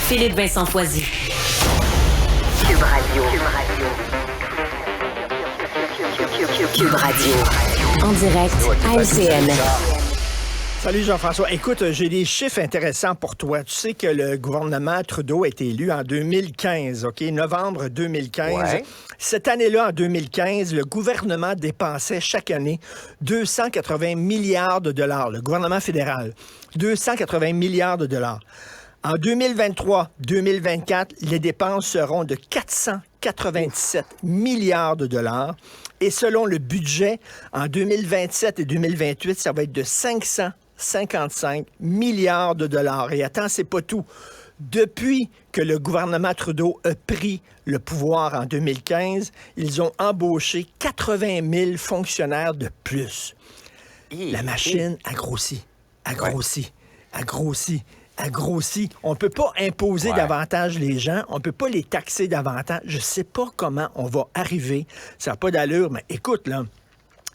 Philippe Vincent Foisy. Cube Radio. Cube Radio. En direct à LCN. Salut Jean-François. Écoute, j'ai des chiffres intéressants pour toi. Tu sais que le gouvernement Trudeau a été élu en 2015, OK? Novembre 2015. Ouais. Cette année-là, en 2015, le gouvernement dépensait chaque année 280 milliards de dollars, le gouvernement fédéral. 280 milliards de dollars. En 2023-2024, les dépenses seront de 497 milliards de dollars. Et selon le budget, en 2027 et 2028, ça va être de 555 milliards de dollars. Et attends, c'est pas tout. Depuis que le gouvernement Trudeau a pris le pouvoir en 2015, ils ont embauché 80 000 fonctionnaires de plus. La machine a grossi, a grossi. On ne peut pas imposer davantage les gens. On ne peut pas les taxer davantage. Je ne sais pas comment on va arriver. Ça n'a pas d'allure, mais écoute, là,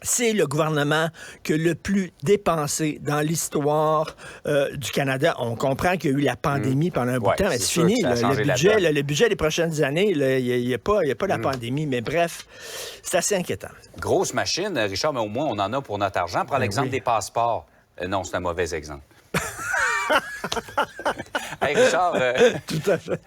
c'est le gouvernement qui a le plus dépensé dans l'histoire du Canada. On comprend qu'il y a eu la pandémie pendant un bout de temps, mais c'est fini. Là, le budget des prochaines années, il n'y a pas la pandémie. Mais bref, c'est assez inquiétant. Grosse machine, Richard, mais au moins, on en a pour notre argent. Prends l'exemple des passeports. Non, c'est un mauvais exemple. Hey Richard, tout à fait.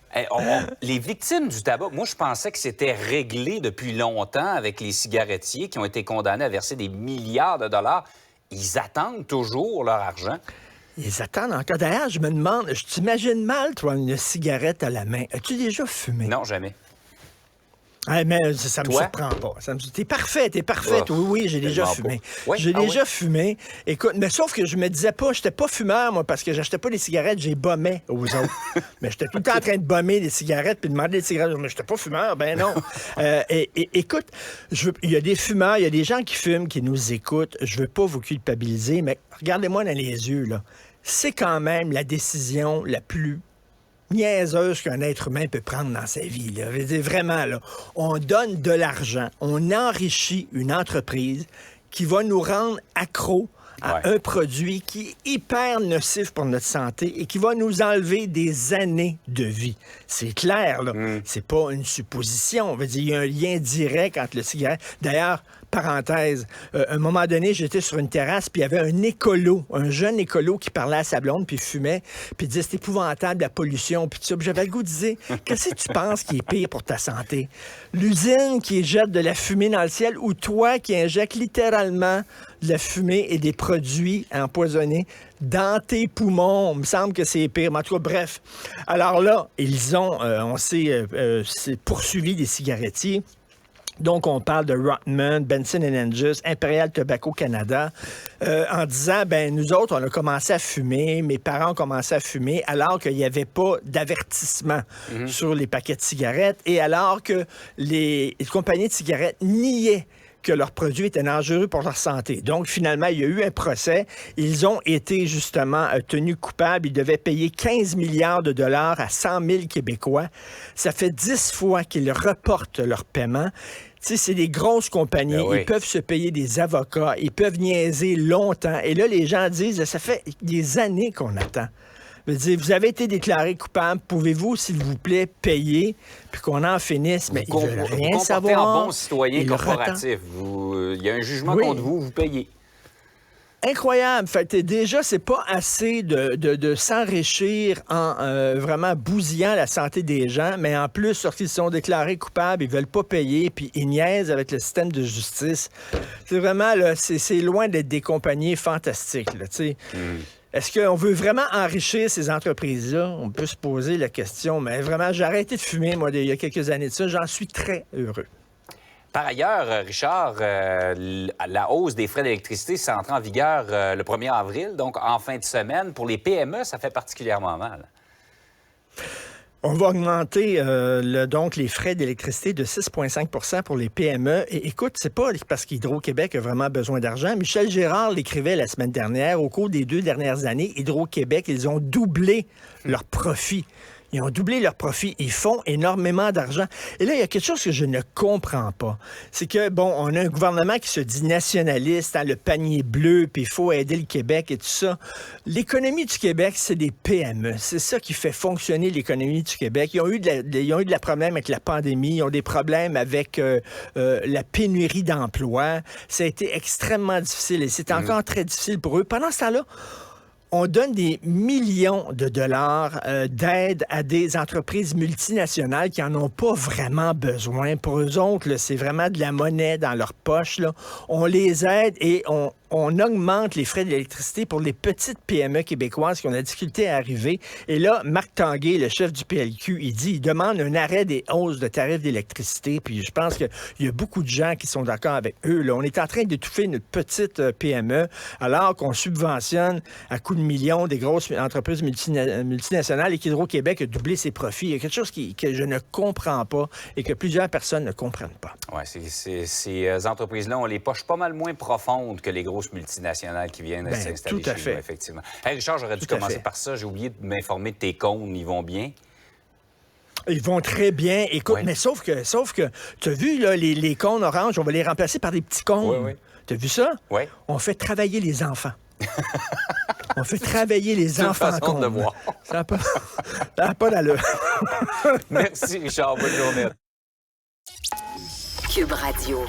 Les victimes du tabac, moi je pensais que c'était réglé depuis longtemps avec les cigarettiers qui ont été condamnés à verser des milliards de dollars. Ils attendent toujours leur argent. Ils attendent encore. D'ailleurs, je me demande, je t'imagine mal, toi, une cigarette à la main. As-tu déjà fumé? Non, jamais. Ah, mais ça me surprend pas. T'es parfait. Oui, j'ai déjà fumé. Oui? J'ai déjà fumé. Écoute, mais sauf que je me disais pas, j'étais pas fumeur, moi, parce que j'achetais pas des cigarettes, j'ai bommé aux autres. Mais j'étais tout le temps en train de bommer des cigarettes puis demander des cigarettes. Mais j'étais pas fumeur, ben non. Écoute, il y a des fumeurs, il y a des gens qui fument, qui nous écoutent. Je veux pas vous culpabiliser, mais regardez-moi dans les yeux, là. C'est quand même la décision la plus niaiseuse qu'un être humain peut prendre dans sa vie. Là. Je veux dire, vraiment, là, on donne de l'argent, on enrichit une entreprise qui va nous rendre accros à un produit qui est hyper nocif pour notre santé et qui va nous enlever des années de vie. C'est clair, là. C'est pas une supposition. On veut dire, il y a un lien direct entre le cigarette. D'ailleurs, parenthèse, à un moment donné, j'étais sur une terrasse, puis il y avait un jeune écolo qui parlait à sa blonde, puis il fumait, puis il disait, c'est épouvantable, la pollution, puis tout ça. Puis j'avais le goût de dire, qu'est-ce que tu penses qui est pire pour ta santé? L'usine qui jette de la fumée dans le ciel ou toi qui injectes littéralement de la fumée et des produits empoisonnés dans tes poumons? Il me semble que c'est pire. Mais en tout cas, bref. Alors là, on s'est poursuivi des cigarettiers. Donc, on parle de Rothman, Benson & Hedges, Imperial Tobacco Canada, en disant, nous autres, on a commencé à fumer, mes parents ont commencé à fumer, alors qu'il n'y avait pas d'avertissement sur les paquets de cigarettes, et alors que les compagnies de cigarettes niaient que leurs produits étaient dangereux pour leur santé. Donc, finalement, il y a eu un procès. Ils ont été, justement, tenus coupables. Ils devaient payer 15 milliards de dollars à 100 000 Québécois. Ça fait 10 fois qu'ils reportent leur paiement. Tu sais, c'est des grosses compagnies. Ils peuvent se payer des avocats. Ils peuvent niaiser longtemps. Et là, les gens disent, ça fait des années qu'on attend. Je veux dire, vous avez été déclaré coupable. Pouvez-vous, s'il vous plaît, payer puis qu'on en finisse? Mais ils veulent rien savoir. En bon citoyen corporatif. Il y a un jugement contre vous, vous payez. Incroyable. Fait que déjà, c'est pas assez de s'enrichir en vraiment bousillant la santé des gens, mais en plus, lorsqu'ils sont déclarés coupables, ils veulent pas payer, puis ils niaisent avec le système de justice. C'est vraiment, là, c'est loin d'être des compagnies fantastiques, là, tu sais. Est-ce qu'on veut vraiment enrichir ces entreprises-là? On peut se poser la question, mais vraiment, j'ai arrêté de fumer, moi, il y a quelques années de ça. J'en suis très heureux. Par ailleurs, Richard, la hausse des frais d'électricité, c'est entré en vigueur le 1er avril, donc en fin de semaine. Pour les PME, ça fait particulièrement mal. On va augmenter donc les frais d'électricité de 6,5 % pour les PME. Et écoute, c'est pas parce qu'Hydro-Québec a vraiment besoin d'argent. Michel Gérard l'écrivait la semaine dernière. Au cours des 2 dernières années, Hydro-Québec, ils ont doublé leur profit. Ils ont doublé leurs profits. Ils font énormément d'argent. Et là, il y a quelque chose que je ne comprends pas. C'est que, bon, on a un gouvernement qui se dit nationaliste, hein, le panier bleu, puis il faut aider le Québec et tout ça. L'économie du Québec, c'est des PME. C'est ça qui fait fonctionner l'économie du Québec. Ils ont eu de la problème avec la pandémie. Ils ont des problèmes avec la pénurie d'emplois. Ça a été extrêmement difficile et c'est encore très difficile pour eux. Pendant ce temps-là, on donne des millions de dollars d'aide à des entreprises multinationales qui n'en ont pas vraiment besoin. Pour eux autres, là, c'est vraiment de la monnaie dans leur poche. Là. On les aide et on augmente les frais d'électricité pour les petites PME québécoises qui ont la difficulté à arriver. Et là, Marc Tanguay, le chef du PLQ, il demande un arrêt des hausses de tarifs d'électricité. Puis je pense qu'il y a beaucoup de gens qui sont d'accord avec eux. Là. On est en train d'étouffer notre petite PME alors qu'on subventionne à coups de millions des grosses entreprises multinationales et qu'Hydro-Québec a doublé ses profits. Il y a quelque chose que je ne comprends pas et que plusieurs personnes ne comprennent pas. Oui, ces entreprises-là ont les poches pas mal moins profondes que les grosses multinationales qui viennent s'installer chez nous, effectivement. Hey, Richard, j'aurais dû commencer par ça. J'ai oublié de m'informer de tes cônes. Ils vont bien? Ils vont très bien. Écoute, mais sauf que tu as vu, là, les cônes oranges, on va les remplacer par des petits cônes. Oui. Tu as vu ça? Oui. On fait travailler les enfants. On fait travailler les enfants en cône. De voir. Ça n'a pas d'allure. Merci, Richard. Bonne journée. Cube Radio.